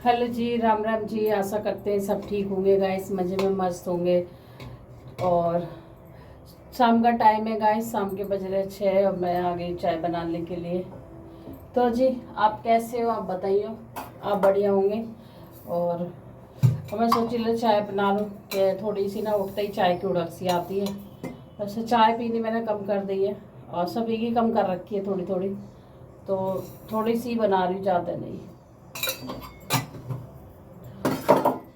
Hello जी, राम राम जी। आशा करते हैं सब ठीक होंगे गाइस, मज़े में मस्त होंगे। और शाम का टाइम है गाइस, शाम के बज रहे 6 और मैं आ गई चाय बनाने के लिए। तो जी, आप कैसे हो? आप बताइए, आप बढ़िया होंगे। और मैं सोची ले चाय बना लूँ कि थोड़ी सी ना उठते ही चाय की उड़क सी आती है। वैसे चाय पीनी मैंने कम कर दी है और सभी की कम कर रखी है थोड़ी थोड़ी, तो थोड़ी सी बना रही हूँ, ज़्यादा नहीं।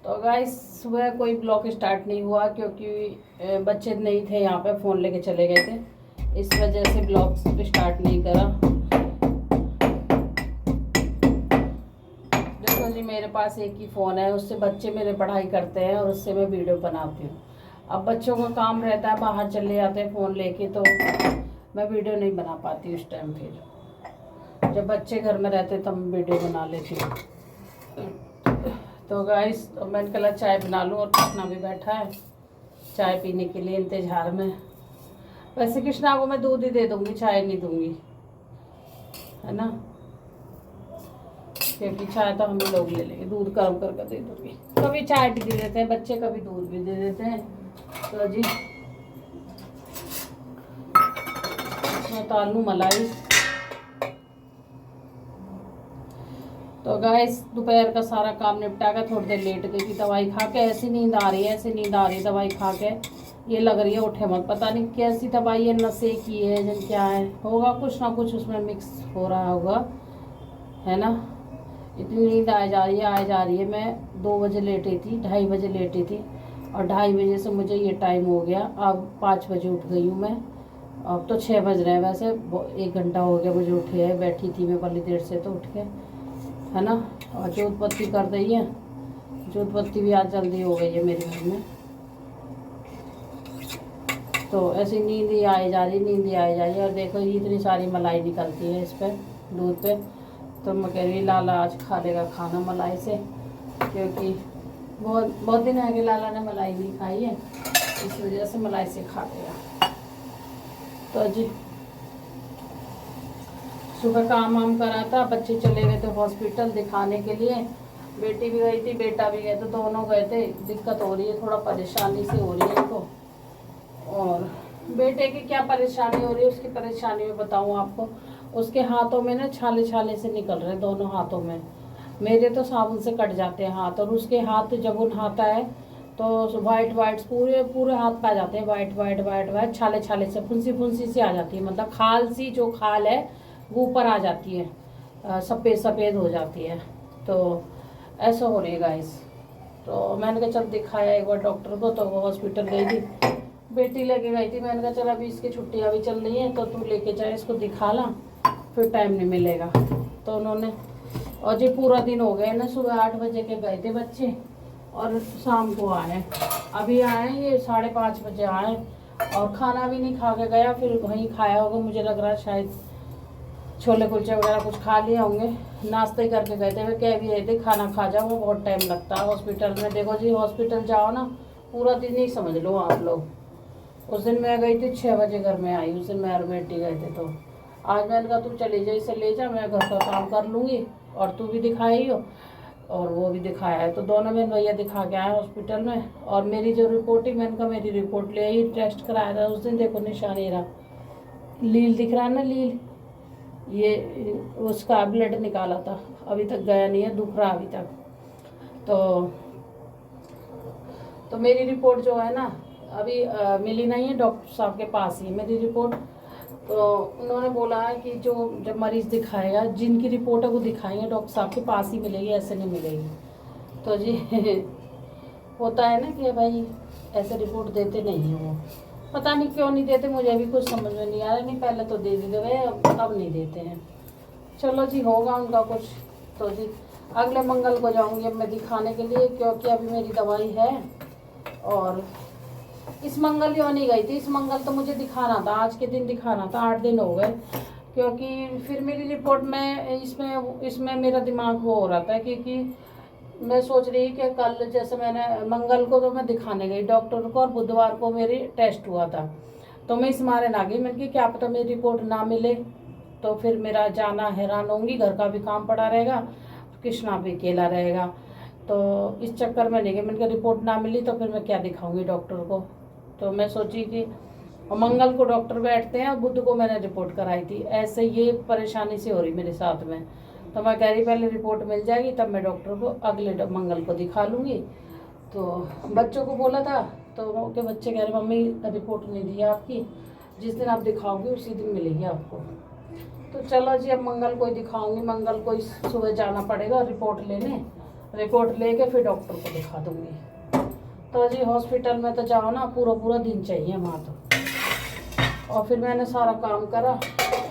तो गाइस, सुबह कोई ब्लॉग स्टार्ट नहीं हुआ क्योंकि बच्चे नहीं थे यहाँ पे, फ़ोन लेके चले गए थे, इस वजह से ब्लॉग स्टार्ट नहीं करा। देखो जी, मेरे पास एक ही फ़ोन है, उससे बच्चे मेरे पढ़ाई करते हैं और उससे मैं वीडियो बनाती हूँ। अब बच्चों का काम रहता है, बाहर चले जाते हैं फ़ोन लेके, तो मैं वीडियो नहीं बना पाती उस टाइम। फिर जब बच्चे घर में रहते तब मैं वीडियो बना लेती हूँ। तो गाइस, मैंने कहा चाय बना लूँ और कृष्णा भी बैठा है चाय पीने के लिए इंतज़ार में। वैसे कृष्णा को मैं दूध ही दे दूँगी, चाय नहीं दूँगी, है ना, क्योंकि चाय तो हम लोग ले लेंगे, दूध गर्म करके दे दूँगी। कभी चाय भी दे देते हैं बच्चे, कभी दूध भी दे देते हैं। तो जी, मैं तो आलू मलाई। तो गाइस, दोपहर का सारा काम निपटा कर थोड़ी देर लेट गई थी दवाई खा के। ऐसी नींद आ रही है, ऐसी नींद आ रही है दवाई खा के, ये लग रही है उठे मत। पता नहीं कैसी दवाई है, नशे की है जन, क्या है, होगा कुछ ना कुछ उसमें मिक्स हो रहा होगा, है ना। इतनी नींद आ जा रही है, आ जा रही है। मैं 2 बजे लेटी थी, 2:30 बजे लेटी थी और 2:30 बजे से मुझे ये टाइम हो गया। अब 5 बजे उठ गई हूँ मैं। अब तो 6 बज रहे हैं, वैसे 1 घंटा हो गया मुझे उठे है, बैठी थी मैं बड़ी देर से, तो उठ के, है ना। और जोत बत्ती कर दी है, जोत बत्ती भी आज जल्दी हो गई है मेरे घर में। तो ऐसी नींद ही आई जा रही, नींद ही आई जा रही है। और देखो ये इतनी सारी मलाई निकलती है इस पर, दूध पे। तो मैं कह रही लाला आज खा लेगा खाना मलाई से, क्योंकि बहुत बहुत दिन आगे लाला ने मलाई नहीं खाई है, इस वजह से मलाई से खा लेगा। तो जी, सुबह काम वाम करा था, बच्चे चले गए थे हॉस्पिटल दिखाने के लिए। बेटी भी गई थी, बेटा भी गए थे, दोनों गए थे। दिक्कत हो रही है, थोड़ा परेशानी सी हो रही है इनको। और बेटे की क्या परेशानी हो रही है, उसकी परेशानी मैं बताऊँ आपको। उसके हाथों में ना छाले छाले से निकल रहे, दोनों हाथों में। मेरे तो साबुन से कट जाते हैं हाथ, और उसके हाथ जब उठाता है तो वाइट वाइट पूरे पूरे हाथ पे आ जाते हैं, वाइट वाइट वाइट वाइट छाले छाले से, फुंसी फुंसी सी आ जाती है, मतलब खाल सी, जो खाल है वो ऊपर आ जाती है, सफ़ेद सफ़ेद हो जाती है। तो ऐसा हो रहेगा इस। तो मैंने कहा चल दिखाया एक बार डॉक्टर को, तो वो हॉस्पिटल गई थी, बेटी लेके गई थी। मैंने कहा चल अभी इसकी छुट्टियाँ भी चल रही हैं, तो तू लेके जाए इसको, दिखा ला, फिर टाइम नहीं मिलेगा। तो उन्होंने, और जी पूरा दिन हो गया ना, सुबह 8 बजे के गए थे बच्चे और शाम को आए। अभी आए ये 5:30 बजे आए, और खाना भी नहीं खा के गया, फिर वहीं खाया होगा, मुझे लग रहा है शायद छोले कुलचे वगैरह कुछ खा लिए होंगे, नाश्ते ही करके गए थे। वे कह भी रहे थे खाना खा जाओ, वो बहुत टाइम लगता है हॉस्पिटल में। देखो जी, हॉस्पिटल जाओ ना, पूरा दिन ही समझ लो आप लोग। उस दिन मैं गई थी 6 बजे, घर में आई उस दिन मैं और बेटी गए थे। तो आज मैंने कहा तू चली जा, इसे ले जा, मैं घर का काम कर लूँगी, और तू भी दिखाई हो और वो भी दिखाया है। तो दोनों में भैया दिखा के आए हॉस्पिटल में। और मेरी जो रिपोर्टिंग, मैंने कहा मेरी रिपोर्ट ले आई, टेस्ट कराया था उस दिन। देखो निशान ये रहा, लील दिख रहा है ना, लील, ये उसका ब्लड निकाला था, अभी तक गया नहीं है, दुख रहा अभी तक। तो मेरी रिपोर्ट जो है ना, अभी मिली नहीं है, डॉक्टर साहब के पास ही मेरी रिपोर्ट। तो उन्होंने बोला है कि जो जब मरीज़ दिखाएगा, जिनकी रिपोर्ट है वो दिखाएंगे, डॉक्टर साहब के पास ही मिलेगी, ऐसे नहीं मिलेगी। तो जी होता है ना कि भाई ऐसे रिपोर्ट देते नहीं हैं वो, पता नहीं क्यों नहीं देते, मुझे अभी कुछ समझ में नहीं आ रहा। नहीं पहले तो दे देते गए, अब नहीं देते हैं। चलो जी, होगा उनका कुछ। तो जी, अगले मंगल को जाऊंगी अब मैं दिखाने के लिए, क्योंकि अभी मेरी दवाई है। और इस मंगल क्यों नहीं गई थी, इस मंगल तो मुझे दिखाना था, आज के दिन दिखाना था, 8 दिन हो गए। क्योंकि फिर मेरी रिपोर्ट में इसमें मेरा दिमाग वो हो रहा था, क्योंकि मैं सोच रही कि कल, जैसे मैंने मंगल को तो मैं दिखाने गई डॉक्टर को, और बुधवार को मेरी टेस्ट हुआ था, तो मैं इस मारे ना गई। मैंने कि क्या पता मेरी रिपोर्ट ना मिले, तो फिर मेरा जाना हैरान होंगी, घर का भी काम पड़ा रहेगा, कृष्णा भी अकेला रहेगा। तो इस चक्कर में नहीं गई, मैंने कहा रिपोर्ट ना मिली तो फिर मैं क्या दिखाऊंगी डॉक्टर को। तो मैं सोची कि मंगल को डॉक्टर बैठते हैं और बुध को मैंने रिपोर्ट कराई थी। ऐसे ये परेशानी से हो रही मेरे साथ में। तो मैं कह रही पहले रिपोर्ट मिल जाएगी तब मैं डॉक्टर को अगले मंगल को दिखा लूँगी। तो बच्चों को बोला था तो के बच्चे कह रहे मम्मी रिपोर्ट नहीं दी आपकी, जिस दिन आप दिखाओगे उसी दिन मिलेगी आपको। तो चलो जी अब मंगल को ही दिखाऊंगी, मंगल को ही सुबह जाना पड़ेगा रिपोर्ट लेने, रिपोर्ट लेके फिर डॉक्टर को दिखा दूँगी। तो जी हॉस्पिटल में तो जाओ ना पूरा दिन चाहिए वहाँ तो। और फिर मैंने सारा काम करा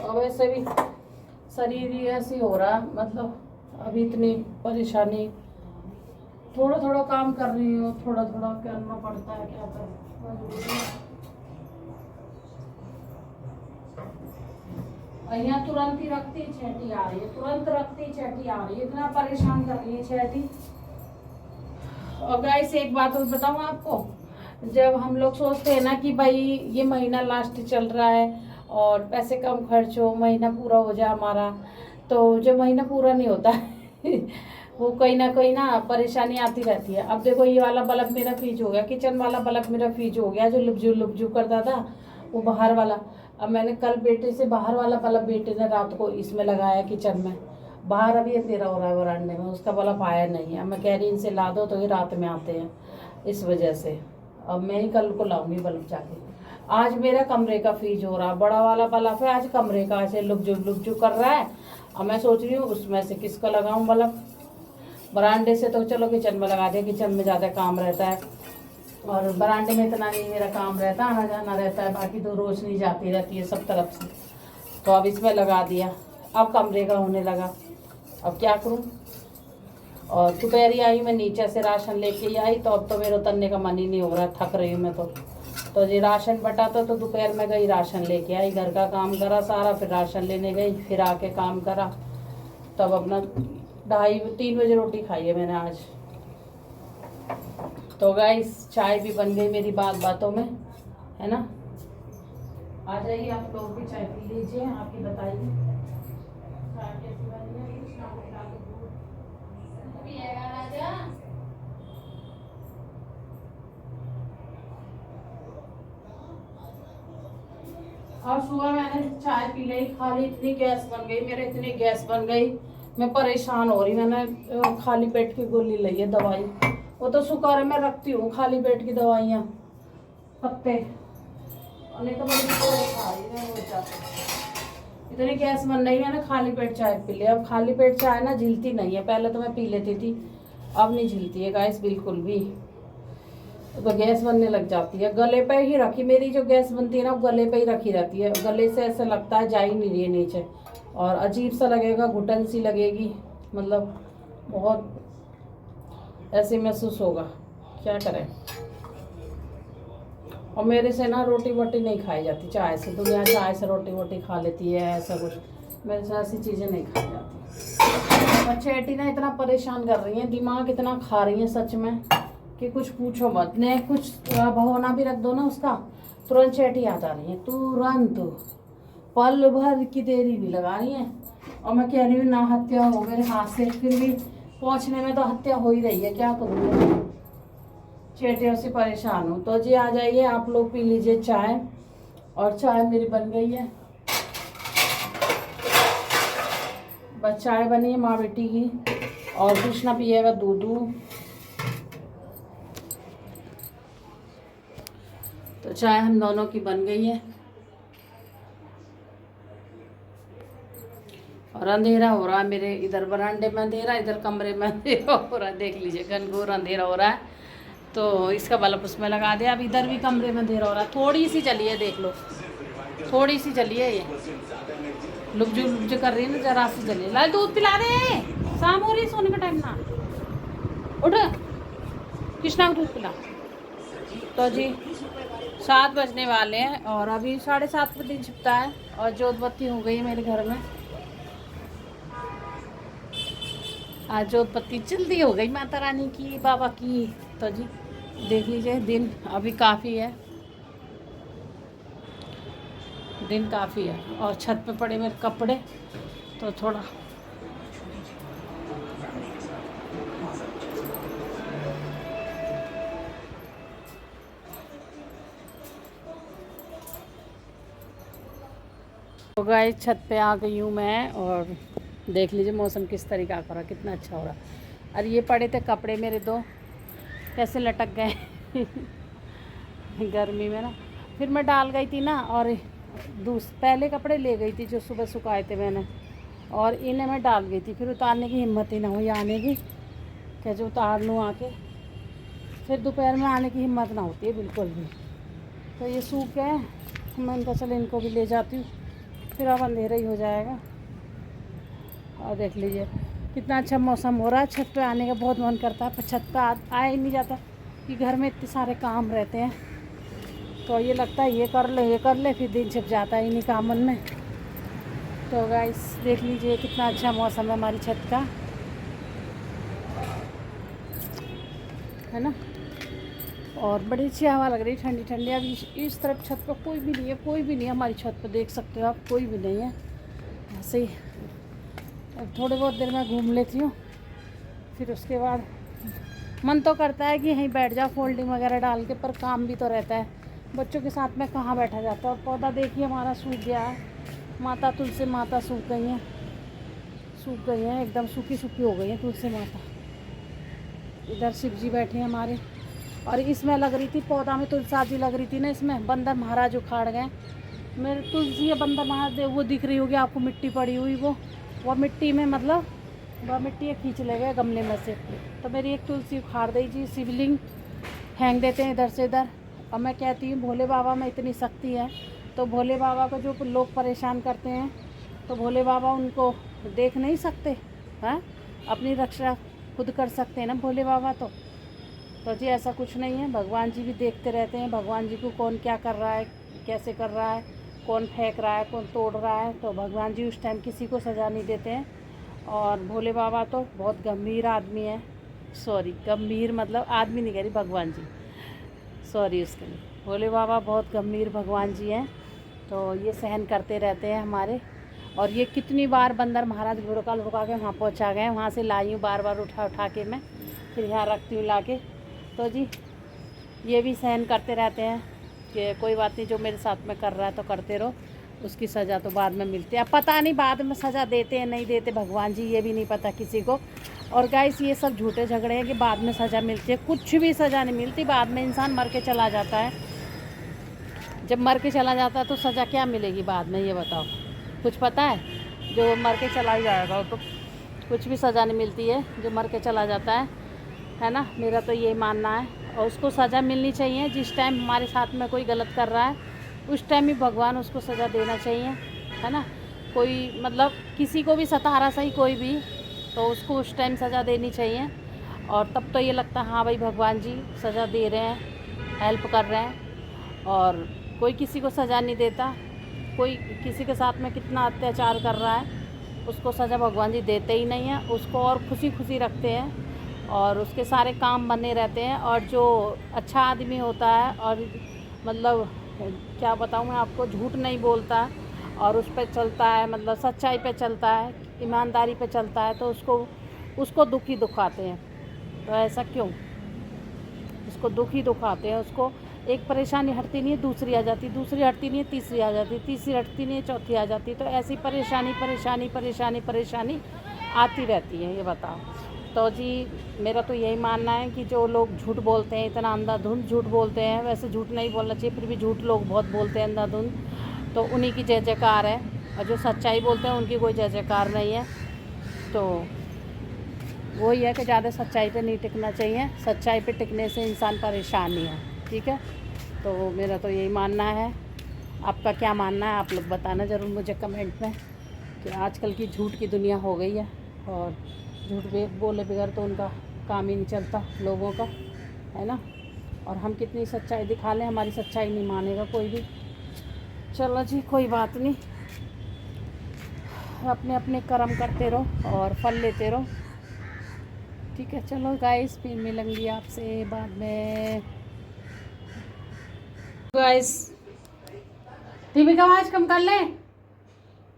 और वैसे भी शरीर ही ऐसी हो रहा, मतलब अभी इतनी परेशानी, थोड़ा काम कर रही हूँ, थोड़ा करना पड़ता है, क्या करूँ। यहाँ तुरंत ही रखती छेटी आ रही है, तुरंत रखती छेटी आ रही है, इतना परेशान कर रही है छेटी। और गाइस एक बात और बताऊँ आपको, जब हम लोग सोचते हैं ना कि भाई ये महीना लास्ट चल रहा है और पैसे कम खर्च हो, महीना पूरा हो जाए हमारा, तो जब महीना पूरा नहीं होता वो कहीं ना परेशानी आती रहती है। अब देखो ये वाला बल्ब मेरा फ्रीज हो गया, किचन वाला बल्ब मेरा फ्रीज हो गया, जो लुबजू करता था वो बाहर वाला। अब मैंने कल बेटे से बाहर वाला बल्ब बेटे ने रात को इसमें लगाया किचन में, बाहर अभी अंधेरा हो रहा है वरांडे में, उसका बल्ब आया नहीं है। अब मैं कह रही इनसे ला दो तो ये रात में आते हैं, इस वजह से अब मैं ही कल को लाऊंगी बल्ब जाके। आज मेरा कमरे का फ्रीज हो रहा, बड़ा वाला बल्ब है, आज कमरे का ऐसे लुबजू कर रहा है। अब मैं सोच रही हूँ उसमें से किसका लगाऊं बल्ब। बरांडे से तो चलो किचन में लगा दिया, किचन में ज़्यादा काम रहता है और बरांडे में इतना नहीं मेरा काम रहता, आना जाना रहता है, बाकी तो रोशनी जाती रहती है सब तरफ से। तो अब इसमें लगा दिया, अब कमरे का होने लगा, अब क्या करूँ। और दोपहरी आई मैं नीचे से राशन लेके ही आई, तो अब तो मेरे उतरने का मन ही नहीं हो रहा, थक रही हूँ मैं तो जी राशन बटा तो दोपहर में गई राशन लेके आई, घर का काम करा सारा, फिर राशन लेने गई, फिर आके काम करा, तब अपना 2:30-3 बजे रोटी खाई है मैंने आज। तो गाइस चाय भी बन गई मेरी बातों में, है ना। आ जाइए आप लोग भी चाय पी लीजिए, आप ही बताइए चाय कैसी बनी है। और सुबह मैंने चाय पी ली, खाली इतनी गैस बन गई मेरे, इतनी गैस बन गई मैं परेशान हो रही। मैंने खाली पेट की गोली ली है दवाई, वो तो शुक्र है मैं रखती हूँ खाली पेट की दवाइयाँ पत्ते, नहीं तो इतनी गैस बन रही है ना, खाली पेट चाय पी ली। अब खाली पेट चाय ना झिलती नहीं है, पहले तो मैं पी लेती थी, अब नहीं झिलती है गाइस बिल्कुल भी, तो गैस बनने लग जाती है। गले पे ही रखी, मेरी जो गैस बनती है ना वो गले पे ही रखी रहती है, गले से ऐसा लगता है जा ही नहीं रही है नीचे, और अजीब सा लगेगा, घुटन सी लगेगी, मतलब बहुत ऐसे महसूस होगा, क्या करें। और मेरे से ना रोटी वोटी नहीं खाई जाती चाय से, दुनिया चाय से रोटी वोटी खा लेती है ऐसा कुछ, मेरे से ऐसी चीज़ें नहीं खाई जाती। और चेटी ना इतना परेशान कर रही है, दिमाग इतना खा रही है सच में कि कुछ पूछो मत। ने कुछ भगोना भी रख दो ना उसका, तुरंत चेटी आ जा रही है, तुरंत पल भर की देरी भी लगा रही है। और मैं कह रही हूँ ना हत्या हो मेरे हाथ से, फिर भी पहुँचने में तो हत्या हो ही रही है, क्या करूँगी, चेटियों से परेशान हूँ। तो जी आ जाइए आप लोग पी लीजिए चाय, और चाय मेरी बन गई है, बस चाय बनी है माँ बेटी की, और कृष्णा पिएगा दूध। तो चाय हम दोनों की बन गई है, और अंधेरा हो रहा है मेरे इधर बरांडे में अंधेरा, इधर कमरे में अंधेरा हो रहा है, देख लीजिए घनघोर अंधेरा हो रहा है। तो इसका बल्ब उसमें लगा दिया, अब इधर भी कमरे में अंधेरा हो रहा है, थोड़ी सी चली है, देख लो थोड़ी सी चली है, ये लुबजू कर रही है ना, जरा सी चली है। ला दूध पिला दे, शाम हो रही, सोने का टाइम ना, उठ कृष्णा को दूध पिला। तो जी 7 बजने वाले हैं और अभी 7:30 बजे छिपता है, और जोत बत्ती हो गई है मेरे घर में, आज जोत बत्ती जल्दी हो गई माता रानी की, बाबा की। तो जी देख लीजिए दिन अभी काफ़ी है, दिन काफ़ी है, और छत पे पड़े मेरे कपड़े, तो थोड़ा तो गाइस छत पे आ गई हूँ मैं, और देख लीजिए मौसम किस तरीका का रहा, कितना अच्छा हो रहा। और ये पड़े थे कपड़े मेरे दो, कैसे लटक गए गर्मी में ना। फिर मैं डाल गई थी ना, और पहले कपड़े ले गई थी जो सुबह सुखाए थे मैंने, और इन्हें मैं डाल गई थी। फिर उतारने की हिम्मत ही ना हुई आने की, क्या जो उतार लूँ आके, फिर दोपहर में आने की हिम्मत ना होती है बिल्कुल भी। तो ये सूख गए, मैं इनका चलो इनको भी ले जाती हूँ, फिर अब अंधेरा ही हो जाएगा। और देख लीजिए कितना अच्छा मौसम हो रहा है। छत पे आने का बहुत मन करता है, पर छत पे आया ही नहीं जाता कि घर में इतने सारे काम रहते हैं। तो ये लगता है ये कर ले, फिर दिन छिप जाता है इन्हीं कामन में। तो गाइस देख लीजिए कितना अच्छा मौसम है हमारी छत का, है ना। और बड़ी अच्छी हवा लग रही, ठंडी ठंडी। अब इस तरफ छत पर कोई भी नहीं है, कोई भी नहीं है हमारी छत पर, देख सकते हो आप, कोई भी नहीं है। ऐसे ही अब थोड़ी बहुत देर में घूम लेती हूँ, फिर उसके बाद मन तो करता है कि यहीं बैठ जाओ फोल्डिंग वगैरह डाल के, पर काम भी तो रहता है, बच्चों के साथ में कहाँ बैठा जाता है। और पौधा देखिए हमारा सूख गया है, माता तुलसी माता सूख गई हैं एकदम, सूखी सूखी हो गई है तुलसी माता। इधर शिव जी बैठे हैं हमारे, और इसमें लग रही थी पौधा में तुलसा जी लग रही थी ना, इसमें बंदर महाराज उखाड़ गए मेरे तुलसी है। बंदर महाराज वो दिख रही होगी आपको, मिट्टी पड़ी हुई, वो मिट्टी में मतलब वह मिट्टी खींच ले गए गमले में से। तो मेरी एक तुलसी उखाड़ दी जी, शिवलिंग फेंक देते हैं इधर से इधर। और मैं कहती हूँ भोले बाबा में इतनी शक्ति है, तो भोले बाबा को जो लोग परेशान करते हैं, तो भोले बाबा उनको देख नहीं सकते हैं, अपनी रक्षा खुद कर सकते हैं ना भोले बाबा। तो जी ऐसा कुछ नहीं है, भगवान जी भी देखते रहते हैं, भगवान जी को कौन क्या कर रहा है, कैसे कर रहा है, कौन फेंक रहा है, कौन तोड़ रहा है। तो भगवान जी उस टाइम किसी को सज़ा नहीं देते हैं। और भोले बाबा तो बहुत गंभीर आदमी है, सॉरी गंभीर मतलब आदमी नहीं कह रही, भगवान जी, सॉरी उसके लिए। भोले बाबा बहुत गंभीर भगवान जी हैं, तो ये सहन करते रहते हैं हमारे। और ये कितनी बार बंदर महाराज लुढ़का के वहाँ पहुँचा गए, वहाँ से लाई हूँ बार बार उठा के मैं, फिर यहाँ रखती हूँ ला के। तो जी ये भी सहन करते रहते हैं कि कोई बात नहीं, जो मेरे साथ में कर रहा है तो करते रहो, उसकी सज़ा तो बाद में मिलती है। अब पता नहीं बाद में सज़ा देते हैं नहीं देते भगवान जी, ये भी नहीं पता किसी को। और गाइस ये सब झूठे झगड़े हैं कि बाद में सज़ा मिलती है, कुछ भी सज़ा नहीं मिलती। बाद में इंसान मर के चला जाता है, जब मर के चला जाता है तो सज़ा क्या मिलेगी बाद में, ये बताओ, कुछ पता है? जो मर के चला ही जाएगा तो कुछ भी सज़ा नहीं मिलती है, जो मर के चला जाता है ना। मेरा तो यही मानना है, और उसको सज़ा मिलनी चाहिए। जिस टाइम हमारे साथ में कोई गलत कर रहा है उस टाइम ही भगवान उसको सज़ा देना चाहिए, है ना। कोई मतलब किसी को भी सता रहा सही कोई भी, तो उसको उस टाइम सज़ा देनी चाहिए। और तब तो ये लगता है हाँ भाई भगवान जी सज़ा दे रहे हैं, हेल्प कर रहे हैं। और कोई किसी को सज़ा नहीं देता, कोई किसी के साथ में कितना अत्याचार कर रहा है उसको सज़ा भगवान जी देते ही नहीं हैं, उसको और खुशी खुशी रखते हैं, और उसके सारे काम बने रहते हैं। और जो अच्छा आदमी होता है, और मतलब क्या बताऊँ मैं आपको, झूठ नहीं बोलता और उस पर चलता है, मतलब सच्चाई पे चलता है, ईमानदारी पे चलता है, तो उसको दुख ही दुख आते हैं। तो ऐसा क्यों? उसको दुख ही दुख आते हैं। उसको एक परेशानी हटती नहीं है दूसरी आ जाती, दूसरी हटती नहीं है तीसरी आ जाती, तीसरी हटती नहीं है चौथी आ जाती। तो ऐसी परेशानी परेशानी परेशानी परेशानी आती रहती है, ये बताओ। तो जी मेरा तो यही मानना है कि जो लोग झूठ बोलते हैं, इतना अंधाधुंध झूठ बोलते हैं, वैसे झूठ नहीं बोलना चाहिए, फिर भी झूठ लोग बहुत बोलते हैं अंधाधुंध, तो उन्हीं की जय जयकार है। और जो सच्चाई बोलते हैं उनकी कोई जय जयकार नहीं है। तो वही है कि ज़्यादा सच्चाई पे नहीं टिकना चाहिए, सच्चाई पे टिकने से इंसान परेशान नहीं है, ठीक है। तो मेरा तो यही मानना है, आपका क्या मानना है आप लोग बताना ज़रूर मुझे कमेंट में, कि आजकल की झूठ की दुनिया हो गई है, और झूठ बोले बगैर तो उनका काम ही नहीं चलता लोगों का, है ना। और हम कितनी सच्चाई दिखा लें, हमारी सच्चाई नहीं मानेगा कोई भी। चलो जी कोई बात नहीं, अपने अपने कर्म करते रहो और फल लेते रहो, ठीक है। चलो गाइस फिर मिलूंगी आपसे बाद में। गाइस टीवी का आवाज़ कम कर लें।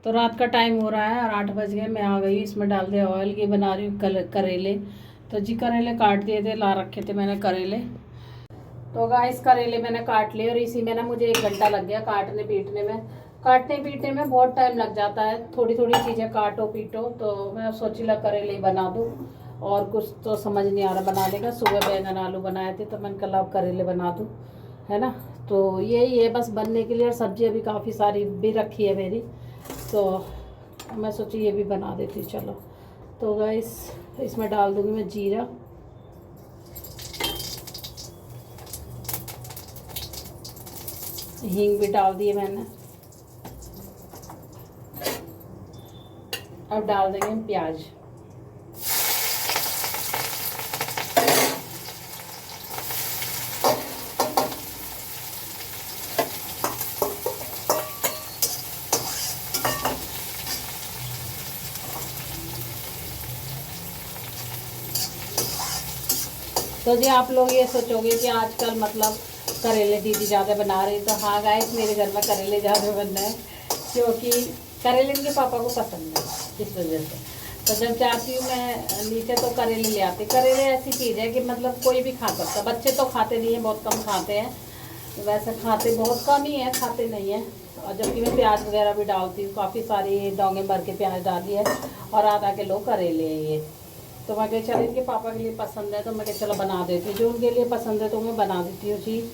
तो रात का टाइम हो रहा है और 8 बज गए, मैं आ गई। इसमें डाल दिया ऑयल, की बना रही हूँ करेले। तो जी करेले काट दिए थे, ला रखे थे मैंने करेले। तो गाइस करेले मैंने काट लिए, और इसी में ना मुझे 1 घंटा लग गया काटने पीटने में। काटने पीटने में बहुत टाइम लग जाता है, थोड़ी थोड़ी चीज़ें काटो पीटो। तो मैं सोची ला करेले ही बना दूँ, और कुछ तो समझ नहीं आ रहा बनाने का। सुबह बैंगन आलू बनाए थे तो मैंने कहा अब करेले बना दूँ, है ना। तो यही है बस बनने के लिए। और सब्जी अभी काफ़ी सारी भी रखी है मेरी, तो मैं सोची ये भी बना देती हूँ। चलो तो गाइस इसमें डाल दूँगी मैं जीरा, हींग भी डाल दिए मैंने। अब डाल देंगे हम प्याज। तो जी आप लोग ये सोचोगे कि आजकल मतलब करेले दीदी ज़्यादा बना रही, तो हाँ गाइस मेरे घर में करेले ज़्यादा बन रहे हैं, क्योंकि करेले इनके पापा को पसंद है, इस वजह से। तो जब जाती हूँ मैं नीचे तो करेले ले आती। करेले ऐसी चीज़ है कि मतलब कोई भी खा सकता। बच्चे तो खाते नहीं हैं, बहुत कम खाते हैं, वैसे खाते बहुत कम ही है, खाते नहीं है। और जबकि मैं प्याज वगैरह भी डालती हूँ, काफ़ी सारी डोंगे भर के प्याज डाली है, और आधा किलो करेले हैं ये। तो मैं कही चलो इनके पापा के लिए पसंद है, तो मैं कही चलो बना देती हूँ। जो उनके लिए पसंद है तो मैं बना देती हूँ चीज़।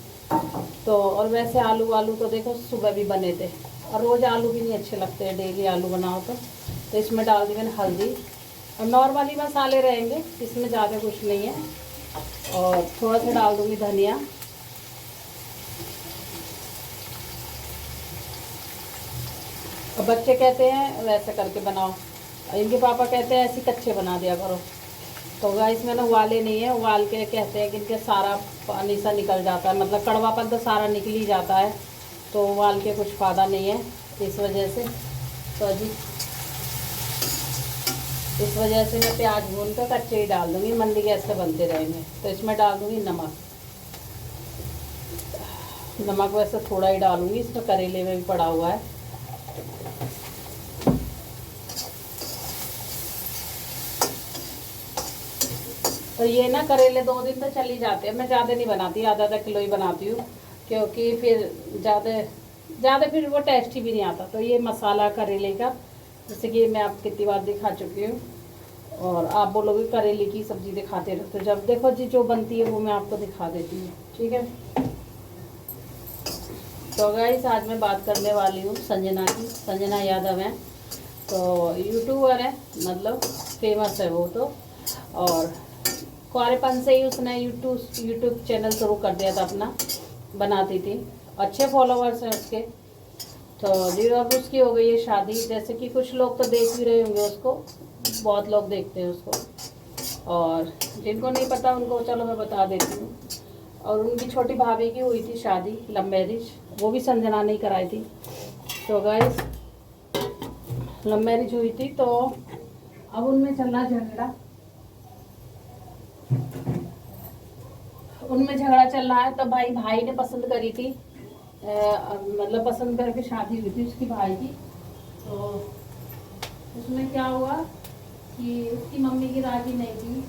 तो और वैसे आलू तो देखो सुबह भी बने थे, और रोज़ आलू भी नहीं अच्छे लगते हैं, डेली आलू बनाओ तो इसमें डाल दी मैंने हल्दी, और नॉर्मली मसाले रहेंगे, इसमें ज़्यादा कुछ नहीं है। और थोड़ा सा डाल दूँगी धनिया, और बच्चे कहते हैं वैसे करके बनाओ, और इनके पापा कहते हैं ऐसे कच्चे बना दिया करो। तो गाइस मैंने उबाले नहीं है, उबाल के कहते हैं कि इनके सारा पानी सा निकल जाता है, मतलब कड़वापन तो सारा निकल ही जाता है, तो उबाल के कुछ फ़ायदा नहीं है, इस वजह से। तो जी इस वजह से मैं प्याज भून कर कच्चे ही डाल दूँगी, मंदी गैस पे बनते रहेंगे। तो इसमें डाल दूँगी नमक। नमक वैसे थोड़ा ही डालूँगी, इसमें करेले में भी पड़ा हुआ है। तो ये ना करेले 2 दिन तो चल ही जाते हैं। मैं ज़्यादा नहीं बनाती, आधा किलो ही बनाती हूँ, क्योंकि फिर ज़्यादा फिर वो टेस्ट ही भी नहीं आता। तो ये मसाला करेले का, जैसे कि मैं आप कितनी बार दिखा चुकी हूँ, और आप बोलोगे करेले की सब्ज़ी दिखाते रहो, तो जब देखो जी जो बनती है वो मैं आपको दिखा देती हूँ, ठीक है। तो गाइस आज मैं बात करने वाली हूँ संजना की। संजना यादव है, तो यूट्यूबर है, मतलब फेमस है वो तो। और कुंवारेपन से ही उसने यूट्यूब चैनल शुरू कर दिया था अपना, बनाती थी, अच्छे फॉलोवर्स हैं उसके। तो धीरे अब उसकी हो गई है शादी, जैसे कि कुछ लोग तो देख भी रहे होंगे उसको, बहुत लोग देखते हैं उसको, और जिनको नहीं पता उनको चलो मैं बता देती हूँ। और उनकी छोटी भाभी की हुई थी शादी, लव मैरिज, वो भी संजना ने कराई थी। तो गाइस लव मैरिज हुई थी, तो अब उनमें चल रहा झगड़ा, उनमें झगड़ा चल रहा है। तो भाई ने पसंद करी थी, मतलब पसंद करके शादी हुई थी उसकी भाई की। तो उसमें क्या हुआ कि उसकी मम्मी की राजी नहीं थी,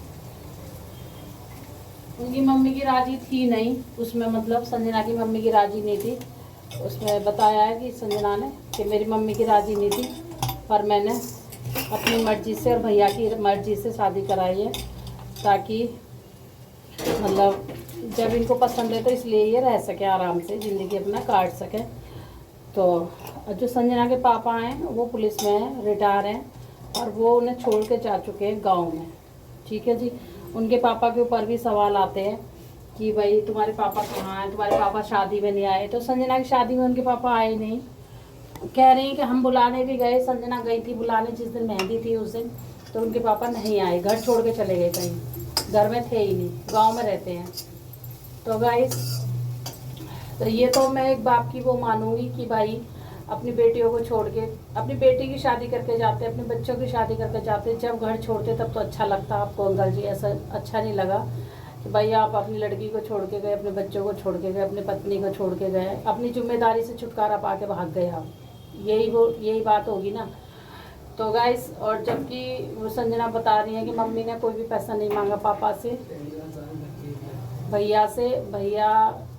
उनकी मम्मी की राजी थी नहीं उसमें, मतलब संजना की मम्मी की राजी नहीं थी। उसमें बताया है कि संजना ने कि मेरी मम्मी की राजी नहीं थी, पर मैंने अपनी मर्जी से और भैया की मर्जी से शादी कराई है, ताकि मतलब जब इनको पसंद है तो इसलिए ये रह सके आराम से, ज़िंदगी अपना काट सके। तो जो संजना के पापा हैं वो पुलिस में हैं, रिटायर हैं, और वो उन्हें छोड़ के जा चुके हैं गांव में, ठीक है जी। उनके पापा के ऊपर भी सवाल आते हैं कि भाई तुम्हारे पापा कहाँ हैं, तुम्हारे पापा शादी में नहीं आए। तो संजना की शादी में उनके पापा आए नहीं, कह रही हैं कि हम बुलाने भी गए, संजना गई थी बुलाने जिस दिन मेहंदी थी उस दिन, तो उनके पापा नहीं आए, घर छोड़ के चले गए कहीं, घर में थे ही नहीं, गांव में रहते हैं। तो गाइस तो ये तो मैं एक बाप की वो मानूंगी कि भाई अपनी बेटियों को छोड़ के, अपनी बेटी की शादी करके जाते, अपने बच्चों की शादी करके जाते, जब घर छोड़ते तब तो अच्छा लगता। आपको अंकल जी ऐसा अच्छा नहीं लगा कि भाई आप अपनी लड़की को छोड़ के गए, अपने बच्चों को छोड़ के गए, अपनी पत्नी को छोड़ के गए, अपनी जिम्मेदारी से छुटकारा पा के भाग गए आप, यही बात होगी ना। तो गाइस और जबकि वो संजना बता रही है कि मम्मी ने कोई भी पैसा नहीं मांगा पापा से, भैया से। भैया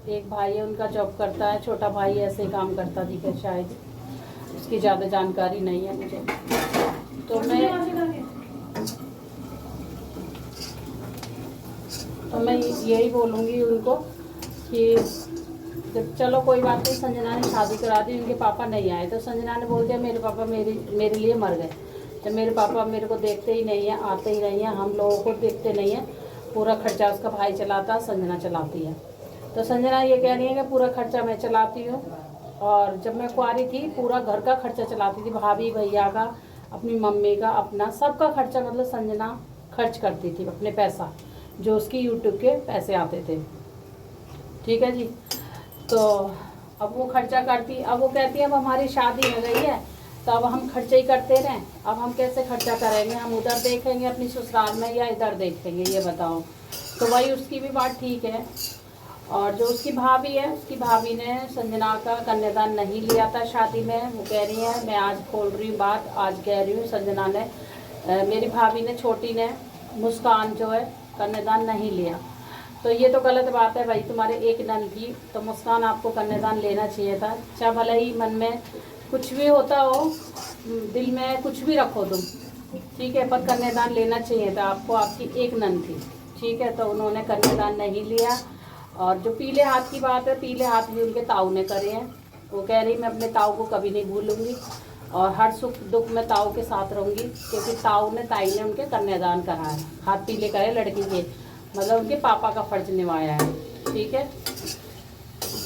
एक भाई है उनका, जॉब करता है, छोटा भाई ऐसे ही काम करता दिखे शायद। उसकी ज़्यादा जानकारी नहीं है मुझे। तो मैं यही बोलूँगी उनको कि चलो कोई बात नहीं, संजना ने शादी करा दी, उनके पापा नहीं आए तो संजना ने बोल दिया मेरे पापा मेरे लिए मर गए। जब मेरे पापा मेरे को देखते ही नहीं है, आते ही नहीं है, हम लोगों को देखते नहीं है, पूरा खर्चा उसका भाई चलाता, संजना चलाती है। तो संजना ये कह रही है कि पूरा खर्चा मैं चलाती हूँ, और जब मैं कुंवारी थी पूरा घर का खर्चा चलाती थी, भाभी भैया का, अपनी मम्मी का, अपना सबका खर्चा मतलब संजना खर्च करती थी अपने पैसा, जो उसकी यूट्यूब के पैसे आते थे। ठीक है जी। तो अब वो खर्चा करती, अब वो कहती है अब हमारी शादी हो गई है तो अब हम खर्चे ही करते रहें, अब हम कैसे खर्चा करेंगे, हम उधर देखेंगे अपनी ससुराल में या इधर देखेंगे, ये बताओ। तो वही उसकी भी बात ठीक है। और जो उसकी भाभी है, उसकी भाभी ने संजना का कन्यादान नहीं लिया था शादी में। वो कह रही है, मैं आज खोल रही हूँ बात, आज कह रही हूँ, संजना ने, मेरी भाभी ने, छोटी ने, मुस्कान जो है, कन्यादान नहीं लिया। तो ये तो गलत बात है भाई, तुम्हारे एक नन की, तो मुस्कान आपको कन्यादान लेना चाहिए था। चाहे भले ही मन में कुछ भी होता हो, दिल में कुछ भी रखो तुम, ठीक है, पर कन्यादान लेना चाहिए था आपको, आपकी एक नन थी। ठीक है, तो उन्होंने कन्यादान नहीं लिया। और जो पीले हाथ की बात है, पीले हाथ भी उनके ताऊ ने करे हैं। वो कह रही मैं अपने ताऊ को कभी नहीं भूलूंगी और हर सुख दुख में ताऊ के साथ रहूँगी, क्योंकि ताऊ ने, ताई ने उनके कन्यादान कराया, हाथ पीले करे लड़की के, मतलब उनके पापा का फर्ज निभाया है। ठीक है,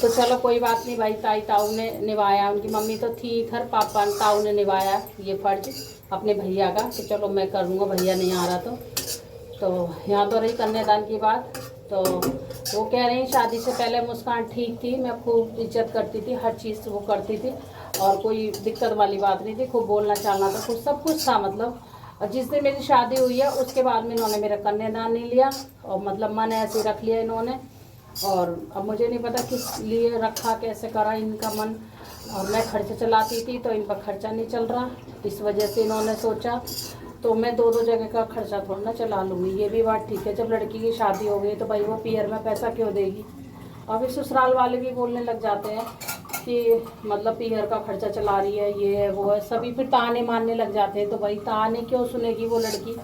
तो चलो कोई बात नहीं भाई, ताऊ ने निभाया, उनकी मम्मी तो थी इधर, पापा ताऊ ने निभाया ये फर्ज अपने भैया का कि चलो मैं करूँगा, भैया नहीं आ रहा तो यहाँ तो रही कन्यादान की बात। तो वो कह रही शादी से पहले मुस्कान ठीक थी, मैं खूब इज्जत करती थी, हर चीज़ वो करती थी और कोई दिक्कत वाली बात नहीं थी, खूब बोलना चालना था, कुछ सब कुछ था मतलब। और जिस दिन मेरी शादी हुई है उसके बाद में इन्होंने मेरा कन्यादान नहीं लिया, और मतलब मन ऐसे रख लिया इन्होंने। और अब मुझे नहीं पता किस लिए रखा, कैसे करा इनका मन। और मैं खर्चा चलाती थी तो इन पर खर्चा नहीं चल रहा, इस वजह से इन्होंने सोचा तो मैं दो जगह का खर्चा थोड़ा ना चला लूँगी। ये भी बात ठीक है, जब लड़की की शादी हो गई तो भाई वो पीहर में पैसा क्यों देगी। अभी ससुराल वाले भी बोलने लग जाते हैं कि मतलब पीहर का खर्चा चला रही है, ये है वो है, सभी फिर ताने मारने लग जाते हैं। तो भाई ताने क्यों सुनेगी वो लड़की,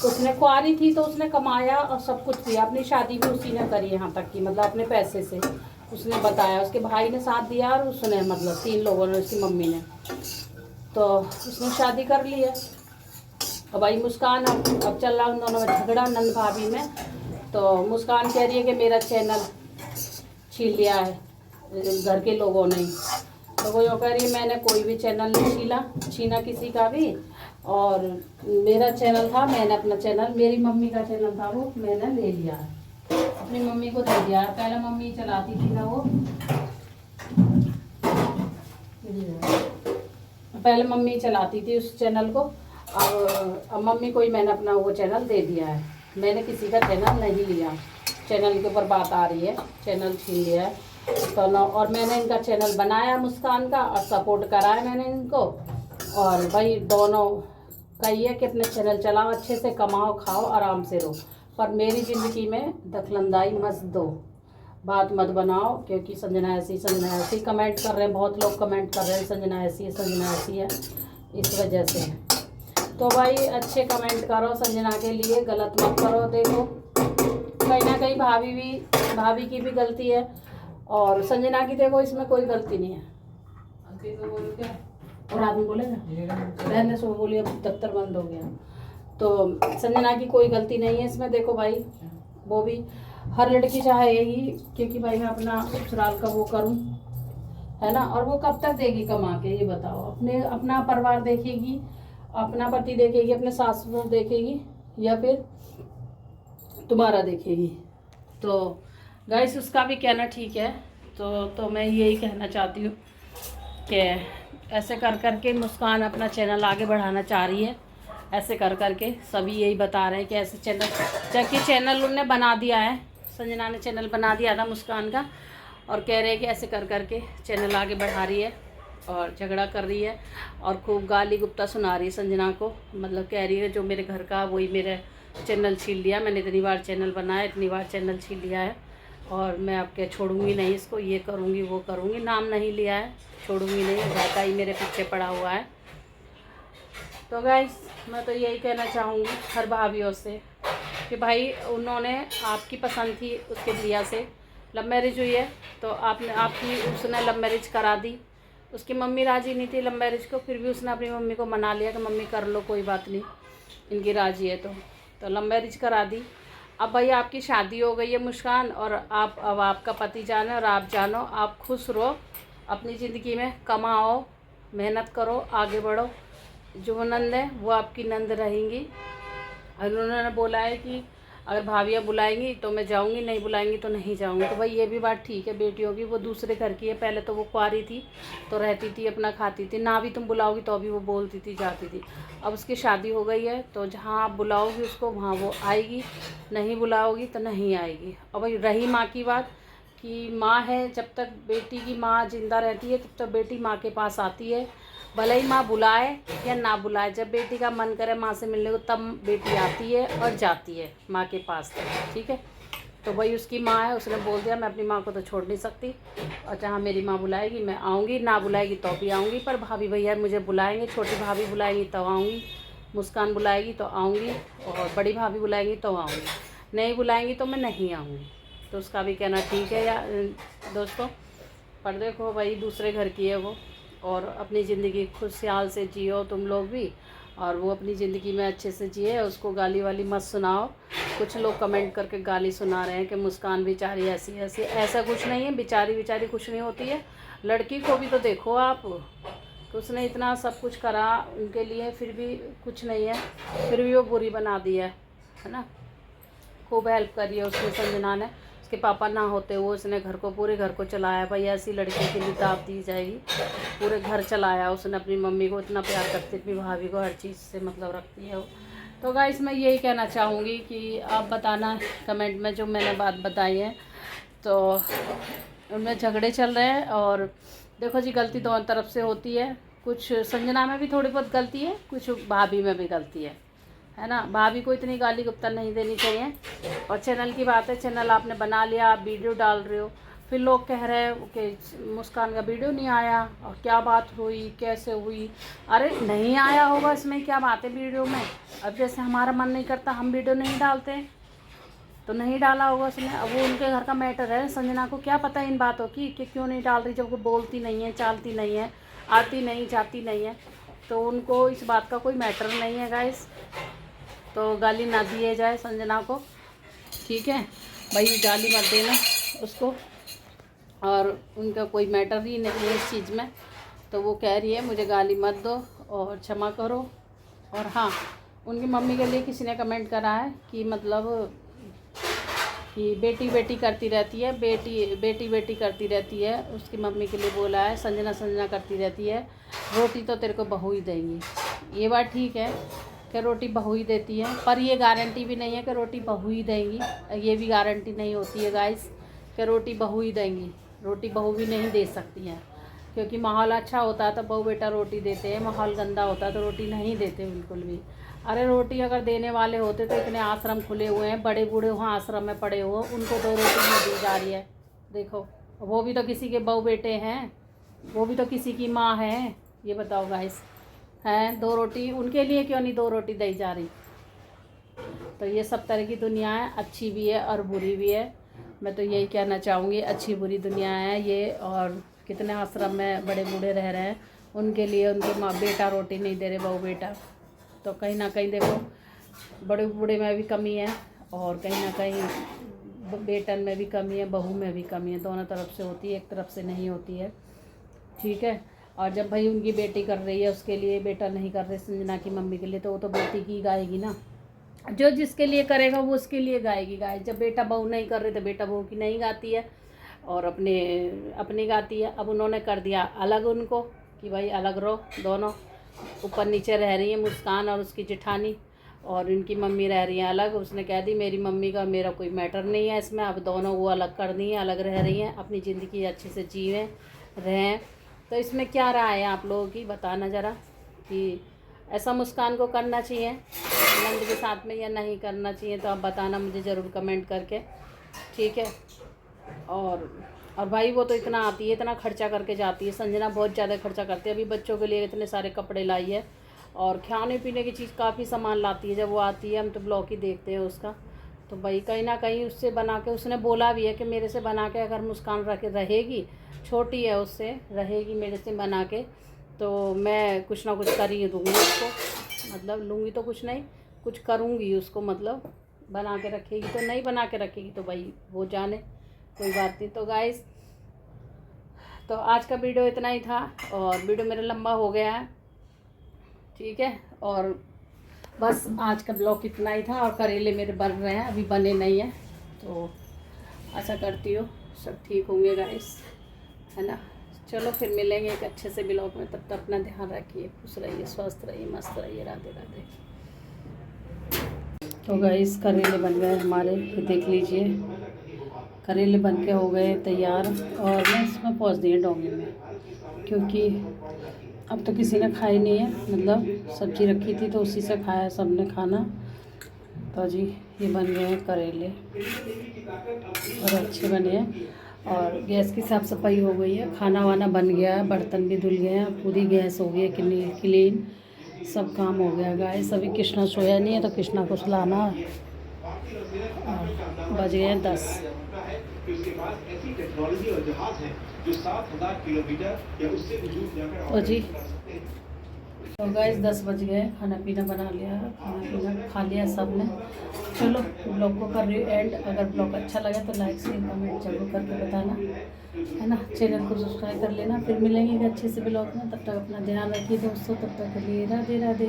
उसने कुंवारी थी तो उसने कमाया और सब कुछ किया, अपनी शादी भी उसी ने करी यहाँ तक की, मतलब अपने पैसे से उसने बताया, उसके भाई ने साथ दिया और उसने मतलब 3 लोगों ने, उसकी मम्मी ने, तो उसने शादी कर ली है। अब भाई मुस्कान अब चल रहा उन दोनों में झगड़ा नंद भाभी में। तो मुस्कान कह रही है कि मेरा चैनल छीन लिया है घर के लोगों ने, तो वो यूँ कह रही है मैंने कोई भी चैनल नहीं छीना किसी का भी, और मेरा चैनल था, मैंने अपना चैनल, मेरी मम्मी का चैनल था वो मैंने ले लिया, अपनी मम्मी को दे दिया। पहले मम्मी चलाती थी ना वो, पहले मम्मी चलाती थी उस चैनल को, अब मम्मी को ही मैंने अपना वो चैनल दे दिया है। मैंने किसी का चैनल नहीं लिया, चैनल के ऊपर बात आ रही है, चैनल छीन लिया है तो ना। और मैंने इनका चैनल बनाया मुस्कान का और सपोर्ट कराया मैंने इनको, और भाई दोनों का ये है कि अपने चैनल चलाओ, अच्छे से कमाओ, खाओ, आराम से रहो, पर मेरी ज़िंदगी में दखलंदाई मत दो, बात मत बनाओ। क्योंकि संजना ऐसी कमेंट कर रहे हैं, बहुत लोग कमेंट कर रहे हैं संजना ऐसी है, इस वजह से। तो भाई अच्छे कमेंट करो संजना के लिए, गलत मत करो। देखो कहीं ना कहीं भाभी की भी गलती है और संजना की, देखो इसमें कोई गलती नहीं है। और आदमी बोलेगा रहने सो, बोलिए अब दफ्तर बंद हो गया। तो संजना की कोई गलती नहीं है इसमें। देखो भाई वो भी हर लड़की चाहे यही, क्योंकि भाई मैं अपना ससुराल का वो करूं, है ना। और वो कब तक देगी कमा के, ये बताओ। अपना परिवार देखेगी, अपना पति देखेगी, अपने सास ससुर देखेगी, या फिर तुम्हारा देखेगी। तो गाइस उसका भी कहना ठीक है। तो मैं यही कहना चाहती हूँ कि ऐसे कर के मुस्कान अपना चैनल आगे बढ़ाना चाह रही है, ऐसे कर के सभी यही बता रहे हैं कि ऐसे चैनल, जबकि चैनल उन्होंने बना दिया है, संजना ने चैनल बना दिया था मुस्कान का, और कह रहे हैं कि ऐसे कर के चैनल आगे बढ़ा रही है और झगड़ा कर रही है और खूब गाली गुप्ता सुना रही है संजना को। मतलब कह रही है जो मेरे घर का वही मेरे चैनल छीन लिया, मैंने इतनी बार चैनल बनाया, इतनी बार चैनल छीन लिया है। और मैं अब क्या छोड़ूंगी नहीं इसको, ये करूँगी वो करूँगी, नाम नहीं लिया है, छोड़ूंगी नहीं, रहता ही मेरे पीछे पड़ा हुआ है। तो गाइस मैं तो यही कहना चाहूँगी हर भाभीयों से कि भाई उन्होंने आपकी पसंद थी उसके लिया से लव मैरिज हुई है, तो आपकी उसने लव मैरिज करा दी। उसकी मम्मी राज़ी नहीं थी लव मैरिज को, फिर भी उसने अपनी मम्मी को मना लिया कि मम्मी कर लो कोई बात नहीं, इनकी राज़ी है तो लव मैरिज करा दी। अब भाई आपकी शादी हो गई है मुस्कान, और अब आपका पति जाने और आप जानो, आप खुश रहो अपनी ज़िंदगी में, कमाओ, मेहनत करो, आगे बढ़ो। जो नंद है वो आपकी नंद रहेंगी। और उन्होंने बोला है कि अगर भाभियाँ बुलाएंगी तो मैं जाऊंगी, नहीं बुलाएंगी तो नहीं जाऊंगी। तो भाई ये भी बात ठीक है बेटियों की, वो दूसरे घर की है, पहले तो वो कुंवारी थी तो रहती थी अपना खाती थी, ना भी तुम बुलाओगी तो अभी वो बोलती थी जाती थी। अब उसकी शादी हो गई है तो जहाँ आप बुलाओगी उसको वहाँ वो आएगी, नहीं बुलाओगी तो नहीं आएगी। और भाई रही माँ की बात कि माँ है, जब तक बेटी की माँ जिंदा रहती है तब तक बेटी माँ के पास आती है, भले ही माँ बुलाए या ना बुलाए। जब बेटी का मन करे माँ से मिलने को तब बेटी आती है और जाती है माँ के पास तक, ठीक है। तो वही उसकी माँ है, उसने बोल दिया मैं अपनी माँ को तो छोड़ नहीं सकती, और जहाँ मेरी माँ बुलाएगी मैं आऊँगी, ना बुलाएगी तो भी आऊँगी, पर भाभी भैया मुझे बुलाएंगे, छोटी भाभी बुलाएंगी तो आऊँगी, मुस्कान बुलाएगी तो आऊँगी, और बड़ी भाभी बुलाएंगी तो आऊँगी, नहीं बुलाएंगी तो मैं नहीं आऊँगी। तो उसका भी कहना ठीक है या दोस्तों। पर देखो भाई दूसरे घर की है वो, और अपनी ज़िंदगी खुशहाल से जियो तुम लोग भी, और वो अपनी ज़िंदगी में अच्छे से जिए, उसको गाली वाली मत सुनाओ। कुछ लोग कमेंट करके गाली सुना रहे हैं कि मुस्कान बेचारी ऐसी ऐसी, ऐसा कुछ नहीं है, बेचारी कुछ नहीं होती है। लड़की को भी तो देखो आप, कि उसने इतना सब कुछ करा उनके लिए, फिर भी कुछ नहीं है, फिर भी वो बुरी बना दी है ना। खूब हेल्प करी है उसने संजना ने, उसके पापा ना होते वो उसने घर को, पूरे घर को चलाया। भाई ऐसी लड़की के लिए दाव दी जाएगी, पूरे घर चलाया उसने, अपनी मम्मी को इतना प्यार करती, अपनी भाभी को हर चीज़ से मतलब रखती है वो। तो गाइस मैं यही कहना चाहूँगी कि आप बताना कमेंट में जो मैंने बात बताई है, तो उनमें झगड़े चल रहे हैं। और देखो जी गलती दोनों तरफ से होती है, कुछ संजना में भी थोड़ी बहुत गलती है, कुछ भाभी में भी गलती है ना। भाभी को इतनी गाली गुप्ता नहीं देनी चाहिए। और चैनल की बात है, चैनल आपने बना लिया, आप वीडियो डाल रहे हो, फिर लोग कह रहे हैं कि मुस्कान का वीडियो नहीं आया, और क्या बात हुई, कैसे हुई। अरे नहीं आया होगा, इसमें क्या बात है वीडियो में। अब जैसे हमारा मन नहीं करता हम वीडियो नहीं डालते, तो नहीं डाला होगा उसने। अब वो उनके घर का मैटर है, संजना को क्या पता इन बातों की कि क्यों नहीं डाल रही, जब वो बोलती नहीं है, चालती नहीं है, आती नहीं जाती नहीं है, तो उनको इस बात का कोई मैटर नहीं है गाइस। तो गाली ना दिए जाए संजना को, ठीक है भाई, गाली मत देना उसको, और उनका कोई मैटर ही नहीं है इस चीज़ में। तो वो कह रही है मुझे गाली मत दो और क्षमा करो। और हाँ, उनकी मम्मी के लिए किसी ने कमेंट करा है कि मतलब कि बेटी बेटी करती रहती है, बेटी करती रहती है, उसकी मम्मी के लिए बोला है, संजना करती रहती है, रोटी तो तेरे को बहू ही देंगी। ये बात ठीक है कि रोटी बहू ही देती है, पर ये गारंटी भी नहीं है कि रोटी बहू ही देंगी, ये भी गारंटी नहीं होती है गाइस कि रोटी बहू ही देंगी। रोटी बहू भी नहीं दे सकती हैं, क्योंकि माहौल अच्छा होता है तो बहू बेटा रोटी देते हैं, माहौल गंदा होता है तो रोटी नहीं देते बिल्कुल भी। अरे रोटी अगर देने वाले होते तो इतने आश्रम खुले हुए हैं, बड़े बूढ़े वहाँ आश्रम में पड़े हुए, उनको तो रोटी नहीं दी जा रही है। देखो वो भी तो किसी के बहू बेटे हैं, वो भी तो किसी की माँ है, ये बताओ गाइस, हैं दो रोटी उनके लिए क्यों नहीं दो रोटी दी जा रही। तो ये सब तरह की दुनिया है, अच्छी भी है और बुरी भी है। मैं तो यही कहना चाहूँगी, अच्छी बुरी दुनिया है ये। और कितने आश्रम में बड़े बूढ़े रह रहे हैं, उनके लिए उनके माँ बेटा रोटी नहीं दे रहे, बहू बेटा। तो कहीं ना कहीं देखो बड़े बूढ़े में भी कमी है, और कहीं ना कहीं बेटन में भी कमी है, बहू में भी कमी है, दोनों तरफ से होती है, एक तरफ से नहीं होती है, ठीक है। और जब भाई उनकी बेटी कर रही है उसके लिए, बेटा नहीं कर रहे संजना की मम्मी के लिए, तो वो तो बेटी की गाएगी ना, जो जिसके लिए करेगा वो उसके लिए गाएगी। जब बेटा बहू नहीं कर रहे तो बेटा बहू की नहीं गाती है, और अपनी गाती है। अब उन्होंने कर दिया अलग उनको कि भाई अलग रहो, दोनों ऊपर नीचे रह रही है, मुस्कान और उसकी जेठानी, और इनकी मम्मी रह रही है अलग। उसने कह दी मेरी मम्मी का मेरा कोई मैटर नहीं है इसमें, अब दोनों वो अलग कर दी हैं, अलग रह रही हैं, अपनी ज़िंदगी अच्छे से जीवें रहें। तो इसमें क्या राय है आप लोगों की, बताना ज़रा कि ऐसा मुस्कान को करना चाहिए नंद के साथ में या नहीं करना चाहिए। तो आप बताना मुझे ज़रूर कमेंट करके, ठीक है। और भाई वो तो इतना आती है, इतना खर्चा करके जाती है। संजना बहुत ज़्यादा खर्चा करती है। अभी बच्चों के लिए इतने सारे कपड़े लाई है और खाने पीने की चीज़ काफ़ी सामान लाती है। जब वो आती है हम तो ब्लॉग ही देखते हैं उसका। तो भाई कहीं ना कहीं उससे बना के, उसने बोला भी है कि मेरे से बना के अगर मुस्कान रहेगी, छोटी है, उससे रहेगी मेरे से बना के, तो मैं कुछ ना कुछ कर ही दूँगी उसको। मतलब लूँगी तो कुछ नहीं, कुछ करूँगी उसको। मतलब बना के रखेगी तो नहीं, बना के रखेगी तो भाई वो जाने, कोई बात नहीं। तो गाइस, तो आज का वीडियो इतना ही था और वीडियो मेरा लंबा हो गया है, ठीक है। और बस आज का ब्लॉग इतना ही था। और करेले मेरे बन रहे हैं, अभी बने नहीं हैं, तो आशा करती हूँ सब ठीक होंगे गाइस, है ना। चलो फिर मिलेंगे एक अच्छे से ब्लॉग में। तब तक अपना ध्यान रखिए, खुश रहिए, स्वस्थ रहिए, मस्त रहिए। राधे राधे। तो गाइस करेले बन गए हमारे, ये देख लीजिए, करेले बन के हो गए तैयार। और मैं इसमें पहुँच दिए डोंगे में, क्योंकि अब तो किसी ने खाई नहीं है। मतलब सब्ज़ी रखी थी तो उसी से खाया सबने खाना। तो जी ये बन गए हैं करेले और अच्छे बने हैं। और गैस की साफ़ सफाई हो गई है, खाना वाना बन गया है, बर्तन भी धुल गए हैं, पूरी गैस हो गई है क्लीन, सब काम हो गया गाइस। अभी कृष्णा सोया नहीं है तो कृष्णा को सुलाना। बज गए हैं 10। तो जी तो गाइस 10 बज गए, खाना पीना बना लिया, खाना पीना खा लिया सब ने। चलो ब्लॉग को कर रही हूँ एंड। अगर ब्लॉग अच्छा लगा तो लाइक शेयर कमेंट जरूर करके बताना, है ना। चैनल को सब्सक्राइब कर लेना। फिर मिलेंगे एक अच्छे से ब्लॉग में। तब तक अपना ध्यान रखिए दोस्तों। तब तक के लिए राधे राधे।